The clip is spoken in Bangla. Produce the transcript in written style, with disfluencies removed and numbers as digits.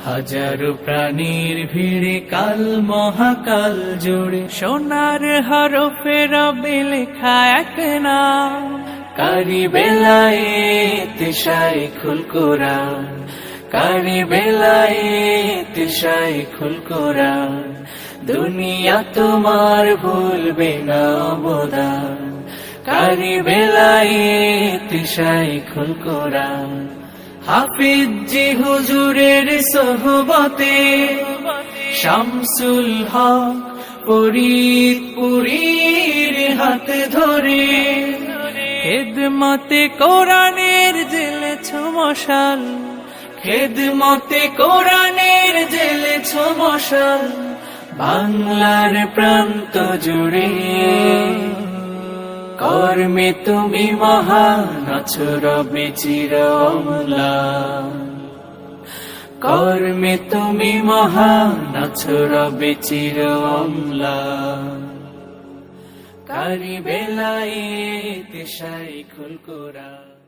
হাজারো প্রাণীর ভিড়ে কাল মহাকাল জুড়ে সোনার হরফে রবে লেখা এক নাম, কারি বেলায়েত শাইখুল কোরআন, কারি বেলায়েত শাইখুল কোরআন। দুনিয়া তোমার ভুলবে না অবদান, কারি বেলায়েত শাইখুল কোরআন। হাফিজ জি হুজুরের সোহবতে শামসুল হক ফরিদপুরীর হাত ধরে খেদমতে কোরআনের জেলেছ মশাল, খেদমতে কোরআনের জেলেছ মশাল। বাংলার প্রান্ত জুড়ে কর্মে তুমি মহান আছো রবে চির অম্লান, কর্মে তুমি মহান আছো রবে চির অম্লান। কারি বেলায়েত শাইখুল কোরআন।